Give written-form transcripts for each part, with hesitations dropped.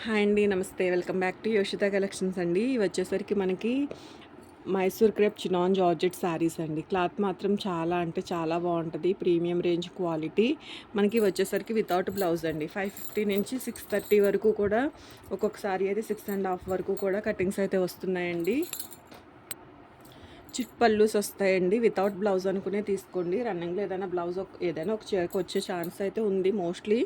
Hi అండి. నమస్తే. Welcome back to యోషిత collections అండి. ఇవి వచ్చేసరికి మనకి Mysore crepe chinon georgette saris అండి. క్లాత్ మాత్రం చాలా అంటే చాలా బాగుంటుంది. Premium range quality. మనకి వచ్చేసరికి వితౌట్ బ్లౌజ్ అండి. 550 నుంచి 630 వరకు కూడా, ఒక్కొక్కసారి అయితే 6.5 వరకు కూడా కటింగ్స్ అయితే వస్తున్నాయండి. చిట్ పల్లూస్ వస్తాయండి. వితౌట్ బ్లౌజ్ అనుకునే తీసుకోండి. రన్నింగ్లో ఏదైనా ఒక చీరకు వచ్చే ఛాన్స్ అయితే ఉంది. మోస్ట్లీ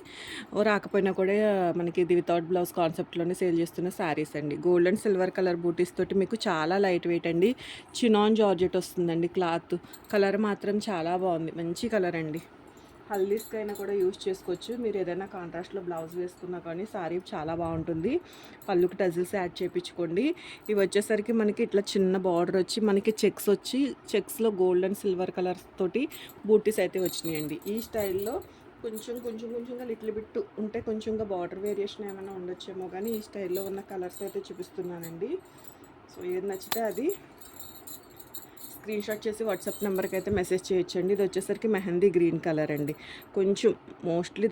రాకపోయినా కూడా మనకి ఇది వితౌట్ బ్లౌజ్ కాన్సెప్ట్లోనే సేల్ చేస్తున్న శారీస్ అండి. గోల్డ్ అండ్ సిల్వర్ కలర్ బూటీస్ తోటి మీకు చాలా లైట్ వెయిట్ అండి. చినాన్ జార్జెట్ వస్తుందండి. క్లాత్ కలర్ మాత్రం చాలా బాగుంది. మంచి కలర్ అండి. హల్దీస్కైనా కూడా యూజ్ చేసుకోవచ్చు. మీరు ఏదైనా కాంట్రాస్ట్లో బ్లౌజ్ వేసుకున్నా కానీ శారీ చాలా బాగుంటుంది. పళ్ళుకి టజిల్స్ యాడ్ చేయించుకోండి. ఇవి వచ్చేసరికి మనకి ఇట్లా చిన్న బార్డర్ వచ్చి మనకి చెక్స్లో గోల్డ్ అండ్ సిల్వర్ కలర్స్ తోటి బూటీస్ అయితే వచ్చినాయండి. ఈ స్టైల్లో కొంచెంగా లిటిల్ బిట్ ఉంటే కొంచెంగా బార్డర్ వేరియేషన్ ఏమైనా ఉండొచ్చేమో, కానీ ఈ స్టైల్లో ఉన్న కలర్స్ అయితే చూపిస్తున్నానండి. సో ఏది నచ్చితే అది స్క్రీన్ షాట్ చేసి వాట్సాప్ నెంబర్కి అయితే మెసేజ్ చేయొచ్చండి. ఇది వచ్చేసరికి మెహందీ గ్రీన్ కలర్ అండి. కొంచెం మోస్ట్లీ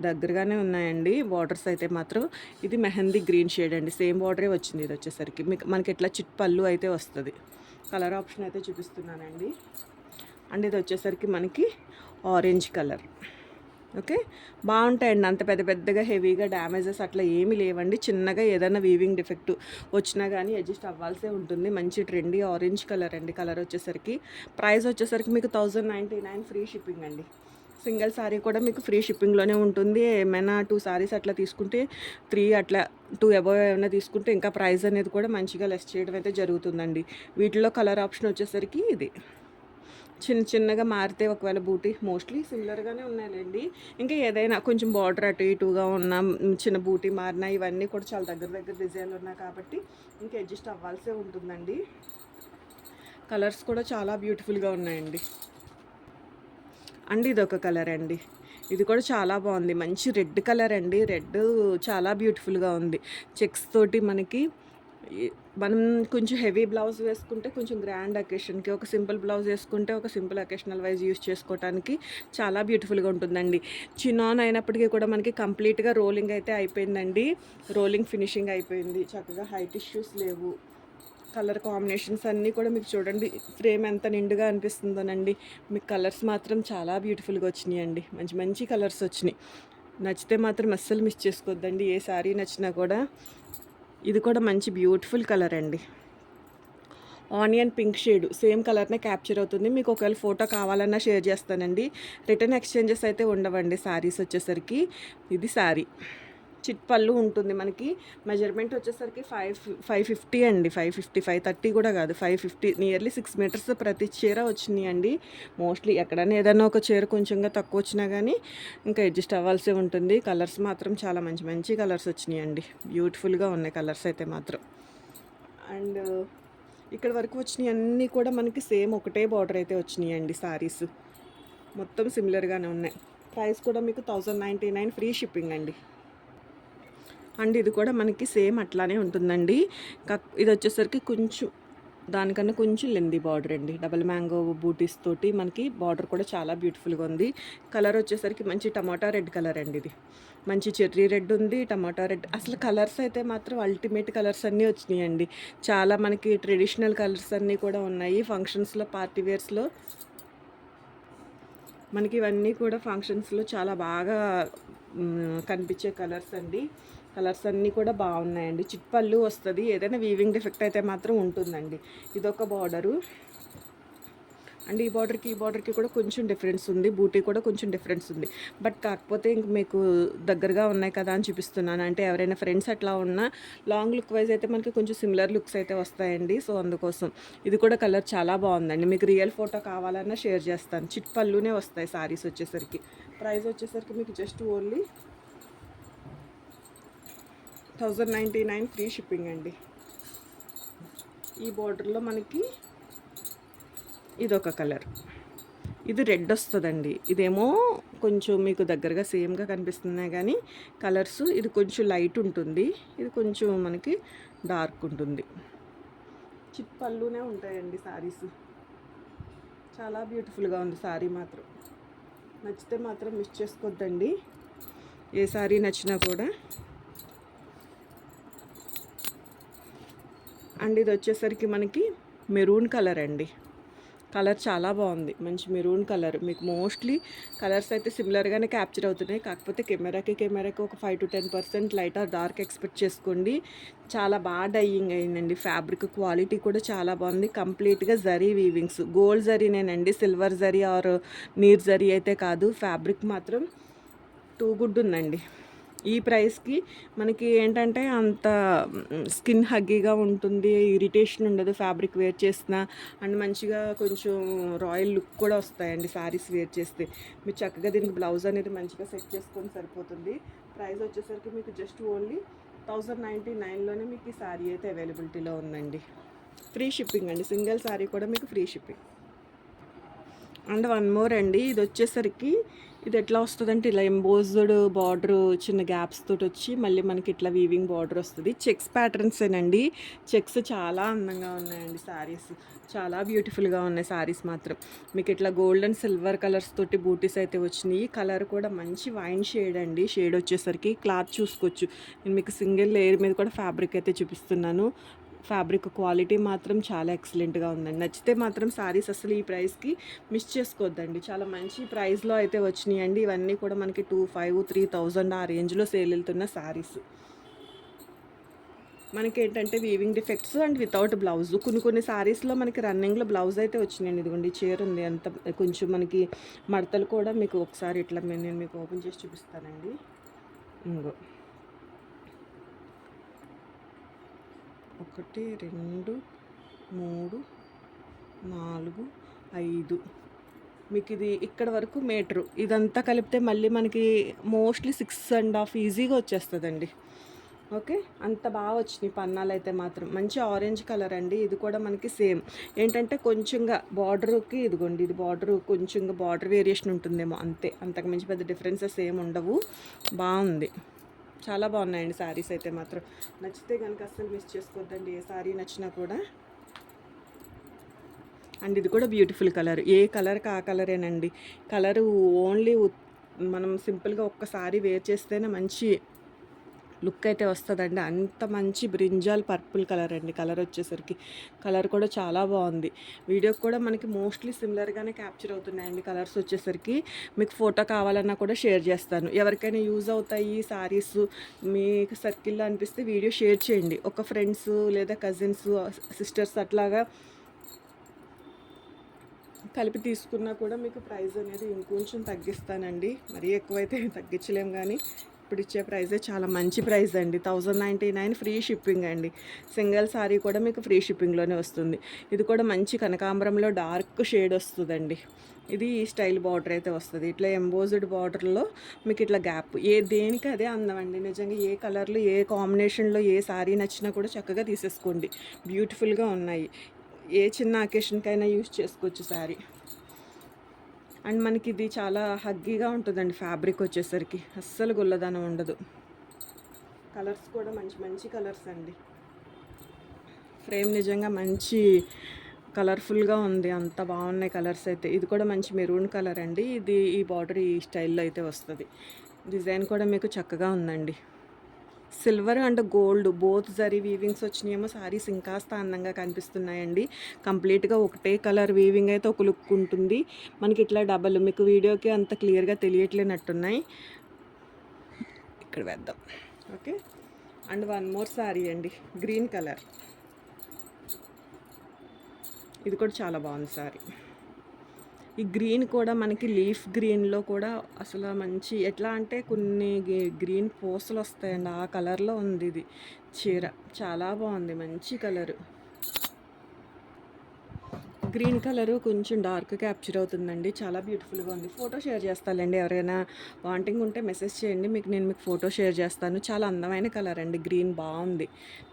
దగ్గరగానే ఉన్నాయండి బార్డర్స్ అయితే మాత్రం. ఇది మెహందీ గ్రీన్ షేడ్ అండి. సేమ్ బార్డరే వచ్చింది. ఇది వచ్చేసరికి మనకి ఎట్లా చిట్ పళ్ళు అయితే వస్తుంది. కలర్ ఆప్షన్ అయితే చూపిస్తున్నానండి. అండ్ ఇది వచ్చేసరికి మనకి ఆరెంజ్ కలర్. ఓకే, బాగుంటాయండి. అంత పెద్దగా హెవీగా డ్యామేజెస్ అట్లా ఏమీ లేవండి. చిన్నగా ఏదైనా వీవింగ్ డిఫెక్ట్ వచ్చినా కానీ అడ్జస్ట్ అవ్వాల్సే ఉంటుంది. మంచి ట్రెండీ ఆరెంజ్ కలర్ అండి. కలర్ వచ్చేసరికి ప్రైస్ వచ్చేసరికి మీకు 1099 ఫ్రీ షిప్పింగ్ అండి. సింగిల్ శారీ కూడా మీకు ఫ్రీ షిప్పింగ్లోనే ఉంటుంది. ఏమైనా 2 శారీస్ అట్లా తీసుకుంటే 3 అట్లా 2 అబవ్ ఏమైనా తీసుకుంటే ఇంకా ప్రైస్ అనేది కూడా మంచిగా లెస్ చేయడం అయితే జరుగుతుందండి. వీటిలో కలర్ ఆప్షన్ వచ్చేసరికి ఇది చిన్నగా మారితే ఒకవేళ బూటీ మోస్ట్లీ సిమిలర్గానే ఉన్నాయండి. ఇంకా ఏదైనా కొంచెం బార్డర్ అటు ఇటుగా ఉన్న చిన్న బూటీ మారినా ఇవన్నీ కూడా చాలా దగ్గర డిజైన్లు ఉన్నాయి కాబట్టి ఇంకా అడ్జస్ట్ అవ్వాల్సే ఉంటుందండి. కలర్స్ కూడా చాలా బ్యూటిఫుల్గా ఉన్నాయండి. అండ్ ఇది ఒక కలర్ అండి. ఇది కూడా చాలా బాగుంది. మంచి రెడ్ కలర్ అండి. రెడ్ చాలా బ్యూటిఫుల్గా ఉంది. చెక్స్ తోటి మనకి మనం కొంచెం హెవీ బ్లౌజ్ వేసుకుంటే కొంచెం గ్రాండ్ అకేషన్కి, ఒక సింపుల్ బ్లౌజ్ వేసుకుంటే ఒక సింపుల్ అకేషనల్ వైజ్ యూస్ చేసుకోవడానికి చాలా బ్యూటిఫుల్గా ఉంటుందండి. చినాన్ అయినప్పటికీ కూడా మనకి కంప్లీట్గా రోలింగ్ అయితే అయిపోయిందండి. రోలింగ్ ఫినిషింగ్ అయిపోయింది. చక్కగా హైట్ ఇష్యూస్ లేవు. కలర్ కాంబినేషన్స్ అన్నీ కూడా మీకు చూడండి, ఫ్రేమ్ ఎంత నిండుగా అనిపిస్తుందోనండి. మీకు కలర్స్ మాత్రం చాలా బ్యూటిఫుల్గా వచ్చినాయండి. మంచి కలర్స్ వచ్చినాయి. నచ్చితే మాత్రం అస్సలు మిస్ చేసుకోవద్దండి. ఏ శారీ నచ్చినా కూడా. ఇది కూడా మంచి బ్యూటిఫుల్ కలర్ అండి. ఆనియన్ పింక్ షేడ్ సేమ్ కలర్నే క్యాప్చర్ అవుతుంది. మీకు ఒకవేళ ఫోటో కావాలన్నా షేర్ చేస్తానండి. రిటర్న్ ఎక్స్చేంజెస్ అయితే ఉండవండి శారీస్ వచ్చేసరికి. ఇది శారీ చిట్ పళ్ళు ఉంటుంది. మనకి మెజర్మెంట్ వచ్చేసరికి 550 అండి. 550 530 కూడా కాదు, 550 నియర్లీ 6 మీటర్స్ ప్రతి చీర వచ్చినాయి అండి. మోస్ట్లీ ఎక్కడైనా ఏదైనా ఒక చీర కొంచెంగా తక్కువ వచ్చినా కానీ ఇంకా అడ్జస్ట్ అవ్వాల్సి ఉంటుంది. కలర్స్ మాత్రం చాలా మంచి కలర్స్ వచ్చినాయి అండి. బ్యూటిఫుల్గా ఉన్నాయి కలర్స్ అయితే మాత్రం. అండ్ ఇక్కడ వరకు వచ్చినాయి అన్నీ కూడా మనకి సేమ్ ఒకటే బార్డర్ అయితే వచ్చినాయి అండి. శారీస్ మొత్తం సిమిలర్గానే ఉన్నాయి. ప్రైస్ కూడా మీకు 1099 ఫ్రీ షిప్పింగ్ అండి. అండ్ ఇది కూడా మనకి సేమ్ అట్లానే ఉంటుందండి. ఇది వచ్చేసరికి దానికన్నా కొంచెం లెంది బార్డర్ అండి. డబల్ మ్యాంగో బూటీస్ తోటి మనకి బార్డర్ కూడా చాలా బ్యూటిఫుల్గా ఉంది. కలర్ వచ్చేసరికి మంచి టమాటా రెడ్ కలర్ అండి. ఇది మంచి చెర్రీ రెడ్ ఉంది, టమాటా రెడ్. అసలు కలర్స్ అయితే మాత్రం అల్టిమేట్ కలర్స్ అన్నీ వచ్చినాయండి. చాలా మనకి ట్రెడిషనల్ కలర్స్ అన్నీ కూడా ఉన్నాయి. ఫంక్షన్స్లో, పార్టీ వేర్స్లో మనకి ఇవన్నీ కూడా ఫంక్షన్స్లో చాలా బాగా కనిపించే కలర్స్ అండి. కలర్స్ అన్నీ కూడా బాగున్నాయండి. చిట్ పళ్ళు వస్తుంది. ఏదైనా వీవింగ్ డిఫెక్ట్ అయితే మాత్రం ఉంటుందండి. ఇదొక బార్డరు. అండ్ ఈ బార్డర్కి కూడా కొంచెం డిఫరెన్స్ ఉంది. బూటీ కూడా కొంచెం డిఫరెన్స్ ఉంది. బట్ కాకపోతే ఇంక మీకు దగ్గరగా ఉన్నాయి కదా అని చూపిస్తున్నాను. అంటే ఎవరైనా ఫ్రెండ్స్ అట్లా ఉన్నా లాంగ్ లుక్ వైజ్ అయితే మనకి కొంచెం సిమిలర్ లుక్స్ అయితే వస్తాయండి. సో అందుకోసం ఇది కూడా కలర్ చాలా బాగుందండి. మీకు రియల్ ఫోటో కావాలన్నా షేర్ చేస్తాను. చిట్ పళ్ళునే వస్తాయి శారీస్ వచ్చేసరికి. ప్రైస్ వచ్చేసరికి మీకు జస్ట్ ఓన్లీ 1099 ఫ్రీ షిప్పింగ్ అండి. ఈ బార్డర్లో మనకి ఇదొక కలర్. ఇది రెడ్ వస్తుందండి. ఇదేమో కొంచెం మీకు దగ్గరగా సేమ్గా కనిపిస్తున్నాయి కానీ కలర్స్ ఇది కొంచెం లైట్ ఉంటుంది, ఇది కొంచెం మనకి డార్క్ ఉంటుంది. చిట్ పళ్ళునే ఉంటాయండి శారీస్. చాలా బ్యూటిఫుల్గా ఉంది శారీ మాత్రం. నచ్చితే మాత్రం మిస్ చేసుకోవద్దండి. ఏ శారీ నచ్చినా కూడా అండ్ ఇది వచ్చేసరికి మనకి మెరూన్ కలర్ అండి. కలర్ చాలా బాగుంది, మంచి మెరూన్ కలర్. మీకు మోస్ట్లీ కలర్స్ అయితే సిమిలర్గానే క్యాప్చర్ అవుతున్నాయి, కాకపోతే కెమెరాకి ఒక 5-10% లైట్ ఆర్ డార్క్ ఎక్స్పెక్ట్ చేసుకోండి. చాలా బాగా డైయింగ్ అయిందండి. ఫ్యాబ్రిక్ క్వాలిటీ కూడా చాలా బాగుంది. కంప్లీట్గా జరీ వీవింగ్స్, గోల్డ్ జరీనేనండి, సిల్వర్ జరీ ఆర్ నీర్ జరీ అయితే కాదు. ఫ్యాబ్రిక్ మాత్రం టూ గుడ్ ఉందండి. ఈ ప్రైస్కి మనకి ఏంటంటే అంత స్కిన్ హగ్గీగా ఉంటుంది, ఇరిటేషన్ ఉండదు ఫ్యాబ్రిక్ వేర్ చేసిన. అండ్ మంచిగా కొంచెం రాయల్ లుక్ కూడా వస్తాయండి శారీస్ వేర్ చేస్తే. మీరు చక్కగా దీనికి బ్లౌజ్ అనేది మంచిగా సెట్ చేసుకొని సరిపోతుంది. ప్రైస్ వచ్చేసరికి మీకు జస్ట్ ఓన్లీ 1099లోనే మీకు ఈ శారీ అయితే అవైలబిలిటీలో ఉందండి. ఫ్రీ షిప్పింగ్ అండి, సింగిల్ శారీ కూడా మీకు free shipping. And one more అండి, ఇది వచ్చేసరికి ఇది ఎట్లా వస్తుందంటే ఇలా ఎంబోజ్డ్ బార్డర్ చిన్న గ్యాప్స్ తోటి వచ్చి మళ్ళీ మనకి ఇట్లా వీవింగ్ బార్డర్ వస్తుంది. చెక్స్ ప్యాటర్న్సేనండి. చెక్స్ చాలా అందంగా ఉన్నాయండి. శారీస్ చాలా బ్యూటిఫుల్గా ఉన్నాయి. శారీస్ మాత్రం మీకు ఇట్లా గోల్డ్ అండ్ సిల్వర్ కలర్స్ తోటి బూటీస్ అయితే వచ్చినాయి. కలర్ కూడా మంచి వైన్ షేడ్ అండి. షేడ్ వచ్చేసరికి క్లాత్ చూసుకోవచ్చు. నేను మీకు సింగిల్ లేయర్ మీద కూడా ఫ్యాబ్రిక్ అయితే చూపిస్తున్నాను. ఫ్యాబ్రిక్ క్వాలిటీ మాత్రం చాలా ఎక్సలెంట్గా ఉందండి. నచ్చితే మాత్రం శారీస్ అసలు ఈ ప్రైస్కి మిస్ చేసుకోవద్దండి. చాలా మంచి ప్రైస్లో అయితే వచ్చినాయి అండి. ఇవన్నీ కూడా మనకి 2500-3000 ఆ రేంజ్లో సేల్ వెళ్తున్న శారీస్. మనకి ఏంటంటే weaving defects and without blouse. కొన్ని శారీస్లో మనకి రన్నింగ్లో బ్లౌజ్ అయితే వచ్చినాయండి. ఇదిగోండి చీర ఉంది, అంత కొంచెం మనకి మడతలు కూడా మీకు ఒకసారి ఇట్లా నేను మీకు ఓపెన్ చేసి చూపిస్తానండి. ఇంకో 1 2 3 4 5 మీకు ఇది ఇక్కడ వరకు మీటరు. ఇదంతా కలిపితే మళ్ళీ మనకి మోస్ట్లీ 6.5 ఈజీగా వచ్చేస్తుందండి. ఓకే, అంత బాగా వచ్చినాయి పన్నాలు అయితే మాత్రం. మంచి ఆరెంజ్ కలర్ అండి. ఇది కూడా మనకి సేమ్ ఏంటంటే కొంచెంగా బార్డర్కి, ఇదిగోండి ఇది బార్డర్ కొంచెంగా బార్డర్ వేరియేషన్ ఉంటుందేమో అంతే, అంతకు మించి పెద్ద డిఫరెన్సెస్ ఏమి ఉండవు. బాగుంది, చాలా బాగున్నాయండి శారీస్ అయితే మాత్రం. నచ్చితే కనుక అస్సలు మిస్ చేసుకోవద్దండి, ఏ శారీ నచ్చినా కూడా. అండ్ ఇది కూడా బ్యూటిఫుల్ కలర్. ఏ కలర్కి ఆ కలరేనండి. కలరు ఓన్లీ మనం సింపుల్గా ఒక్కసారి వేర్ చేస్తేనే మంచి లుక్ అయితే వస్తుందండి. అంత మంచి బ్రింజాల్ పర్పుల్ కలర్ అండి. కలర్ వచ్చేసరికి కలర్ కూడా చాలా బాగుంది. వీడియోకి కూడా మనకి మోస్ట్లీ సిమిలర్గానే క్యాప్చర్ అవుతున్నాయండి కలర్స్ వచ్చేసరికి. మీకు ఫోటో కావాలన్నా కూడా షేర్ చేస్తాను. ఎవరికైనా యూజ్ అవుతాయి శారీస్ మీకు సర్కిల్లో అనిపిస్తే వీడియో షేర్ చేయండి. ఒక ఫ్రెండ్స్ లేదా కజిన్స్ సిస్టర్స్ అట్లాగా కలిపి తీసుకున్నా కూడా మీకు ప్రైస్ అనేది ఇంకొంచెం తగ్గిస్తానండి. మరీ ఎక్కువైతే తగ్గించలేము, కానీ ఇప్పుడు ఇచ్చే ప్రైజే చాలా మంచి ప్రైస్ అండి. 1099 ఫ్రీ షిప్పింగ్ అండి. సింగిల్ సారీ కూడా మీకు ఫ్రీ షిప్పింగ్లోనే వస్తుంది. ఇది కూడా మంచి కనకాంబరంలో డార్క్ షేడ్ వస్తుందండి. ఇది ఈ స్టైల్ బార్డర్ అయితే వస్తుంది. ఇట్లా ఎంబోజ్డ్ బార్డర్లో మీకు ఇట్లా గ్యాప్, దేనికి అదే అందం అండి. నిజంగా ఏ కలర్లో ఏ కాంబినేషన్లో ఏ శారీ నచ్చినా కూడా చక్కగా తీసేసుకోండి. బ్యూటిఫుల్గా ఉన్నాయి. ఏ చిన్న అకేషన్కైనా యూజ్ చేసుకోవచ్చు శారీ. అండ్ మనకి ఇది చాలా హగ్గీగా ఉంటుందండి. ఫ్యాబ్రిక్ వచ్చేసరికి అస్సలు గుల్లదనం ఉండదు. కలర్స్ కూడా మంచి మంచి కలర్స్ అండి. ఫ్రేమ్ నిజంగా మంచి కలర్ఫుల్గా ఉంది, అంత బాగున్నాయి కలర్స్ అయితే. ఇది కూడా మంచి మెరూన్ కలర్ అండి. ఇది ఈ బార్డర్ ఈ స్టైల్లో అయితే వస్తుంది. డిజైన్ కూడా మీకు చక్కగా ఉందండి. Silver and gold both zari weavings వచ్చినాయేమో శారీస్ ఇంకాస్త అందంగా కనిపిస్తున్నాయండి. కంప్లీట్గా ఒకటే కలర్ వీవింగ్ అయితే ఒక లుక్ ఉంటుంది. మనకి ఇట్లా డబల్ మీకు వీడియోకి అంత క్లియర్గా తెలియట్లేనట్టున్నాయి. ఇక్కడ వేద్దాం. Okay, and one more sari అండి, గ్రీన్ కలర్. ఇది కూడా చాలా బాగుంది శారీ. ఈ గ్రీన్ కూడా మనకి లీఫ్ గ్రీన్లో కూడా అసలు మంచి ఎట్లా అంటే కొన్ని గ్రీన్ పూసలు వస్తాయండి, ఆ కలర్లో ఉంది ఇది చీర. చాలా బాగుంది, మంచి కలరు. గ్రీన్ కలరు కొంచెం డార్క్ క్యాప్చర్ అవుతుందండి. చాలా బ్యూటిఫుల్గా ఉంది. ఫోటో షేర్ చేస్తానండి. ఎవరైనా వాంటింగ్ ఉంటే మెసేజ్ చేయండి, మీకు ఫోటో షేర్ చేస్తాను. చాలా అందమైన కలర్ అండి. గ్రీన్ బాగుంది,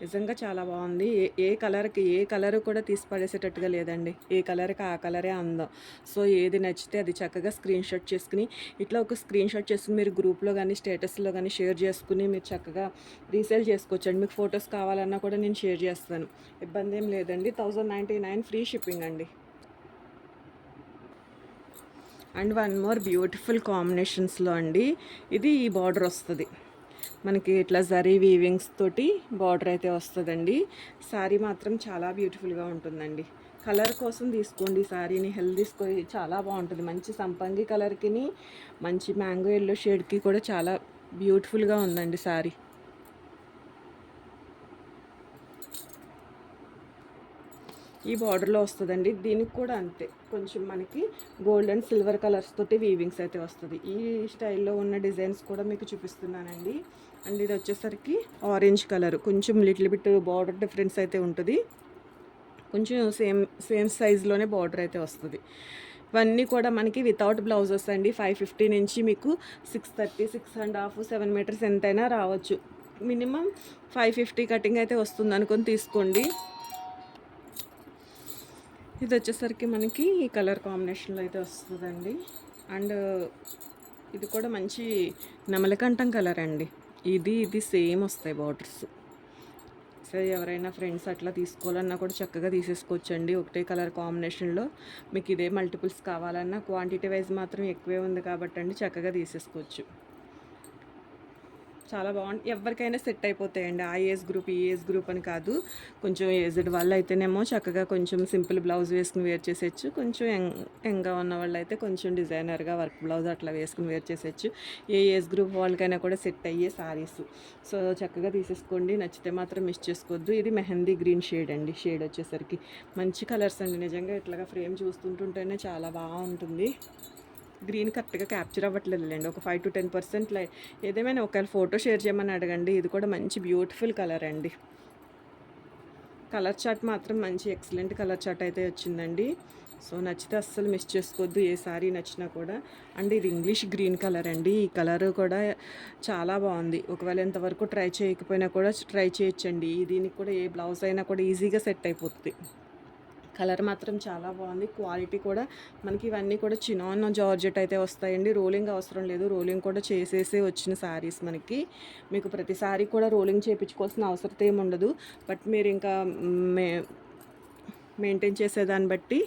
నిజంగా చాలా బాగుంది. ఏ కలర్కి ఏ కలర్ కూడా తీసి పడేసేటట్టుగా లేదండి. ఏ కలర్కి ఆ కలరే అందం. సో ఏది నచ్చితే అది చక్కగా స్క్రీన్ షాట్ చేసుకుని ఇట్లా ఒక స్క్రీన్ షాట్ చేసుకుని మీరు గ్రూప్లో కానీ స్టేటస్లో కానీ షేర్ చేసుకుని మీరు చక్కగా రీసేల్ చేసుకోవచ్చండి. మీకు ఫొటోస్ కావాలన్నా కూడా నేను షేర్ చేస్తాను, ఇబ్బంది ఏం లేదండి. 1099 ఫ్రీ షిప్పింగ్ అండి. అండ్ వన్ మోర్ బ్యూటిఫుల్ కాంబినేషన్స్లో అండి, ఇది ఈ బార్డర్ వస్తుంది. మనకి ఇట్లా జరీ వీవింగ్స్ తోటి బార్డర్ అయితే వస్తుందండి. శారీ మాత్రం చాలా బ్యూటిఫుల్గా ఉంటుందండి. కలర్ కోసం తీసుకోండి శారీని, తీసుకో చాలా బాగుంటుంది. మంచి సంపంగి కలర్కి మంచి మ్యాంగో ఎల్లో షేడ్కి కూడా చాలా బ్యూటిఫుల్గా ఉందండి శారీ. ఈ బార్డర్లో వస్తుందండి. దీనికి కూడా అంతే, కొంచెం మనకి గోల్డ్ అండ్ సిల్వర్ కలర్స్ తోటి వీవింగ్స్ అయితే వస్తుంది. ఈ స్టైల్లో ఉన్న డిజైన్స్ కూడా మీకు చూపిస్తున్నానండి. అండ్ ఇది వచ్చేసరికి ఆరెంజ్ కలర్, కొంచెం లిటిల్ బిట్ బార్డర్ డిఫరెన్స్ అయితే ఉంటుంది. కొంచెం సేమ్ సైజులోనే బార్డర్ అయితే వస్తుంది. ఇవన్నీ కూడా మనకి వితౌట్ బ్లౌజెస్ అండి. 550 నుంచి మీకు 630, 6.5, 7 మీటర్స్ ఎంతైనా రావచ్చు. మినిమం 550 కటింగ్ అయితే వస్తుంది అనుకొని తీసుకోండి. ఇది వచ్చేసరికి మనకి ఈ కలర్ కాంబినేషన్లో అయితే వస్తుందండి. అండ్ ఇది కూడా మంచి నెమలికంఠం కలర్ అండి. ఇది సేమ్ వస్తాయి బార్డర్స్. సో ఎవరైనా ఫ్రెండ్స్ అట్లా తీసుకోవాలన్నా కూడా చక్కగా తీసేసుకోవచ్చండి. ఒకటే కలర్ కాంబినేషన్లో మీకు ఇదే మల్టిపుల్స్ కావాలన్నా క్వాంటిటీ వైజ్ మాత్రం ఎక్కువే ఉంది కాబట్టి అండి చక్కగా తీసేసుకోవచ్చు. చాలా బాగుంది. ఎవరికైనా సెట్ అయిపోతాయండి. ఆ ఏజ్ గ్రూప్ ఈ ఏజ్ గ్రూప్ అని కాదు. కొంచెం ఏజ్డ్ వాళ్ళు అయితేనేమో చక్కగా కొంచెం సింపుల్ బ్లౌజ్ వేసుకుని వేర్ చేసేయచ్చు. కొంచెం యంగ్గా ఉన్న వాళ్ళు అయితే కొంచెం డిజైనర్గా వర్క్ బ్లౌజ్ అట్లా వేసుకుని వేర్ చేసేయచ్చు. ఏ ఏజ్ గ్రూప్ వాళ్ళకైనా కూడా సెట్ అయ్యే సారీస్. సో చక్కగా తీసేసుకోండి. నచ్చితే మాత్రం మిస్ చేసుకోవద్దు. ఇది మెహందీ గ్రీన్ షేడ్ అండి. షేడ్ వచ్చేసరికి మంచి కలర్స్ అండి. నిజంగా ఇట్లాగా ఫ్రేమ్ చూస్తుంటుంటేనే చాలా బాగుంటుంది. గ్రీన్ కరెక్ట్గా క్యాప్చర్ అవ్వట్లేదులేండి. ఒక 5 to 10% ఏదేమైనా ఒకవేళ ఫోటో షేర్ చేయమని అడగండి. ఇది కూడా మంచి బ్యూటిఫుల్ కలర్ అండి. కలర్ చార్ట్ మాత్రం మంచి ఎక్సలెంట్ కలర్ చార్ట్ అయితే వచ్చిందండి. సో నచ్చితే అస్సలు మిస్ చేసుకోవద్దు ఏ సారీ నచ్చినా కూడా. అండ్ ఇది ఇంగ్లీష్ గ్రీన్ కలర్ అండి. ఈ కలర్ కూడా చాలా బాగుంది. ఒకవేళ ఎంతవరకు ట్రై చేయకపోయినా కూడా ట్రై చేయొచ్చండి. దీనికి కూడా ఏ బ్లౌజ్ అయినా కూడా ఈజీగా సెట్ అయిపోతుంది. కలర్ మాత్రం చాలా బాగుంది. క్వాలిటీ కూడా మనకి ఇవన్నీ కూడా చినాన్ జార్జెట్ అయితే వస్తాయండి. రోలింగ్ అవసరం లేదు. రోలింగ్ కూడా చేసేసే వచ్చిన శారీస్ మనకి. మీకు ప్రతిసారి కూడా రోలింగ్ చేయించుకోవాల్సిన అవసరం ఏమి ఉండదు. బట్ మీరు ఇంకా మెయింటైన్ చేసేదాన్ని బట్టి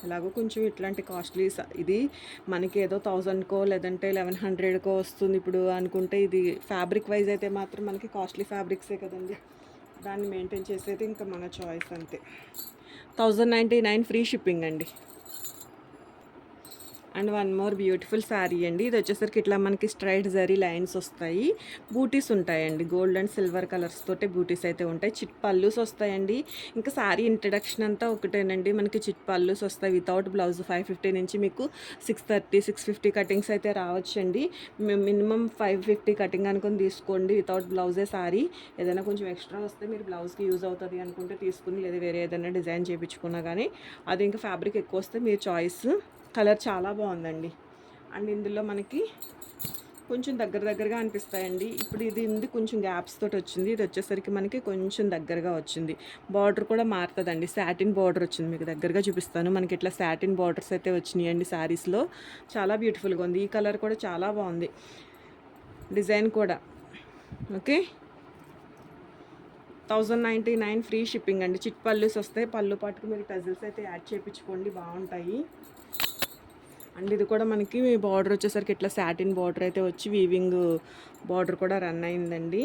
ఎలాగో కొంచెం ఇట్లాంటి కాస్ట్లీ ఇది మనకి ఏదో 1000కో లేదంటే 1100కో వస్తుంది ఇప్పుడు అనుకుంటే, ఇది ఫ్యాబ్రిక్ వైజ్ అయితే మాత్రం మనకి కాస్ట్లీ ఫ్యాబ్రిక్సే కదండి. దాన్ని మెయింటైన్ చేసేది ఇంకా మన చాయిస్ అంతే. 1099 ఫ్రీ షిప్పింగ్ అండి. And one more beautiful sari అండి. ఇది వచ్చేసరికి ఇట్లా మనకి స్ట్రైట్ జరీ లైన్స్ వస్తాయి. బూటీస్ ఉంటాయండి. గోల్డ్ అండ్ సిల్వర్ కలర్స్ తోటే బూటీస్ అయితే ఉంటాయి. చిట్ పల్లూస్ వస్తాయండి. ఇంకా శారీ ఇంట్రడక్షన్ అంతా ఒకటేనండి. మనకి చిట్ పల్లూస్ వస్తాయి వితౌట్ బ్లౌజ్. 550 నుంచి మీకు 630, 650 కటింగ్స్ అయితే రావచ్చండి. మినిమం 550 కటింగ్ అనుకుని తీసుకోండి వితౌట్ బ్లౌజే శారీ. ఏదైనా కొంచెం ఎక్స్ట్రా వస్తే మీరు బ్లౌజ్కి యూజ్ అవుతుంది అనుకుంటే తీసుకుని, లేదా వేరే ఏదైనా డిజైన్ చేయించుకున్నా కానీ అది ఇంకా ఫ్యాబ్రిక్ ఎక్కువ వస్తే మీరు చాయిస్. కలర్ చాలా బాగుందండి. అండ్ ఇందులో మనకి కొంచెం దగ్గరగా అనిపిస్తాయండి. ఇప్పుడు ఇది కొంచెం గ్యాప్స్ తోటి వచ్చింది. ఇది వచ్చేసరికి మనకి కొంచెం దగ్గరగా వచ్చింది. బార్డర్ కూడా మారుతుందండి. సాటిన్ బార్డర్ వచ్చింది. మీకు దగ్గరగా చూపిస్తాను. మనకి ఇట్లా సాటిన్ బార్డర్స్ అయితే వచ్చినాయండి శారీస్లో. చాలా బ్యూటిఫుల్గా ఉంది. ఈ కలర్ కూడా చాలా బాగుంది. డిజైన్ కూడా ఓకే. 1099 ఫ్రీ షిప్పింగ్ అండి. చిట్ పల్లూస్ వస్తాయి. పళ్ళు పాటుకు మీరు టజిల్స్ అయితే యాడ్ చేయించుకోండి, బాగుంటాయి. అండ్ ఇది కూడా మనకి బార్డర్ వచ్చేసరికి ఇట్లా సాటిన్ బార్డర్ అయితే వచ్చి వీవింగ్ బార్డర్ కూడా రన్ అయిందండి.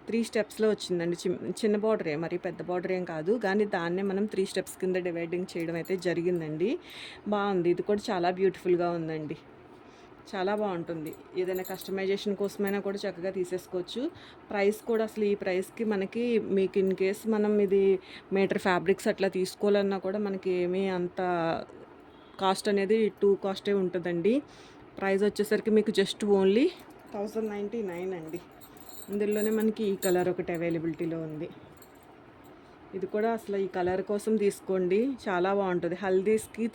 3 స్టెప్స్లో వచ్చిందండి. చిన్న బార్డరే, మరి పెద్ద బార్డర్ ఏం కాదు, కానీ దాన్నే మనం 3 స్టెప్స్ కింద డివైడింగ్ చేయడం అయితే జరిగిందండి. బాగుంది. ఇది కూడా చాలా బ్యూటిఫుల్గా ఉందండి. చాలా బాగుంటుంది. ఏదైనా కస్టమైజేషన్ కోసమైనా కూడా చక్కగా తీసేసుకోవచ్చు. ప్రైస్ కూడా అసలు ఈ ప్రైస్కి మనకి, మీకు ఇన్ కేస్ మనం ఇది మీటర్ ఫ్యాబ్రిక్స్ అట్లా తీసుకోవాలన్నా కూడా మనకి ఏమీ అంత కాస్ట్ అనేది కాస్టే ఉంటుందండి. ప్రైస్ వచ్చేసరికి మీకు జస్ట్ ఓన్లీ 1099 అండి. ఇందులోనే మనకి ఈ కలర్ ఒకటి అవైలబిలిటీలో ఉంది. ఇది కూడా అసలు ఈ కలర్ కోసం తీసుకోండి, చాలా బాగుంటుంది. హల్దీస్కి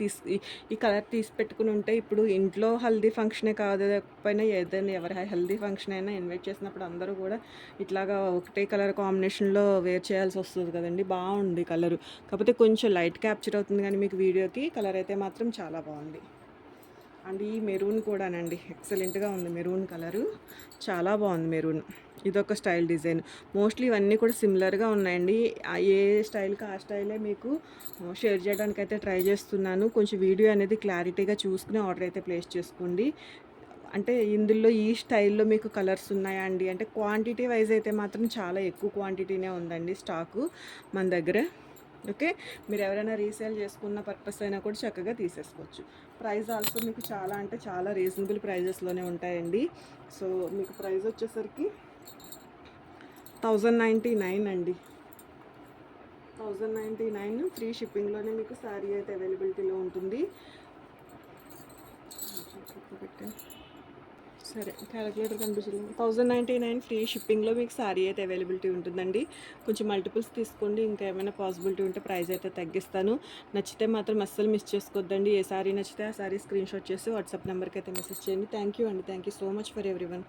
ఈ కలర్ తీసి పెట్టుకుని ఉంటే, ఇప్పుడు ఇంట్లో హల్దీ ఫంక్షనే కాకపోయినా ఏదైనా ఎవరి హల్దీ ఫంక్షన్ అయినా ఇన్వైట్ చేసినప్పుడు అందరూ కూడా ఇట్లాగా ఒకటే కలర్ కాంబినేషన్లో వేర్ చేయాల్సి వస్తుంది కదండి. బాగుంది కలరు, కాకపోతే కొంచెం లైట్ క్యాప్చర్ అవుతుంది కానీ మీకు వీడియోకి కలర్ అయితే మాత్రం చాలా బాగుంది. అండ్ ఈ మెరూన్ కూడానండి ఎక్సలెంట్గా ఉంది. మెరూన్ కలరు చాలా బాగుంది. మెరూన్ ఇదొక స్టైల్ డిజైన్. మోస్ట్లీ ఇవన్నీ కూడా సిమిలర్గా ఉన్నాయండి. ఏ స్టైల్కి ఆ స్టైలే మీకు షేర్ చేయడానికి అయితే ట్రై చేస్తున్నాను. కొంచెం వీడియో అనేది క్లారిటీగా చూసుకుని ఆర్డర్ అయితే ప్లేస్ చేసుకోండి. అంటే ఇందులో ఈ స్టైల్‌లో మీకు కలర్స్ ఉన్నాయా అండి అంటే క్వాంటిటీ వైస్ అయితే మాత్రం చాలా ఎక్కువ క్వాంటిటీనే ఉందండి స్టాకు మన దగ్గర. ఓకే. మీరు ఎవరైనా రీసేల్ చేసుకున్న పర్పస్ అయినా కూడా చక్కగా తీసేసుకోవచ్చు. ప్రైస్ ఆల్సో మీకు చాలా అంటే చాలా రీజనబుల్ ప్రైజెస్‌లోనే ఉంటాయండి. సో, మీకు ప్రైస్ వచ్చేసరికి 1099 అండి. 1099 ఫ్రీ షిప్పింగ్‌లోనే మీకు శారీ అయితే అవైలబిలిటీలో ఉంటుంది. సరే క్యాలిక్యులేటర్ కనిపించలేదు. 1099 ఫ్రీ షిప్పింగ్‌లో మీకు శారీ అయితే అవైలబిలిటీ ఉంటుందండి. కొంచెం మల్టిపుల్స్ తీసుకోండి. ఇంకా ఏమైనా పాసిబిలిటీ ఉంటే ప్రైస్ అయితే తగ్గిస్తాను. నచ్చితే మాత్రం అస్సలు మిస్ చేసుకోవద్దండి. ఏ శారీ నచ్చితే ఆ శారీ స్క్రీన్‌షాట్ చేసి వాట్సాప్ నెంబర్‌కి అయితే మెసేజ్ చేయండి. థ్యాంక్ యూ అండి. Thank you so much for everyone.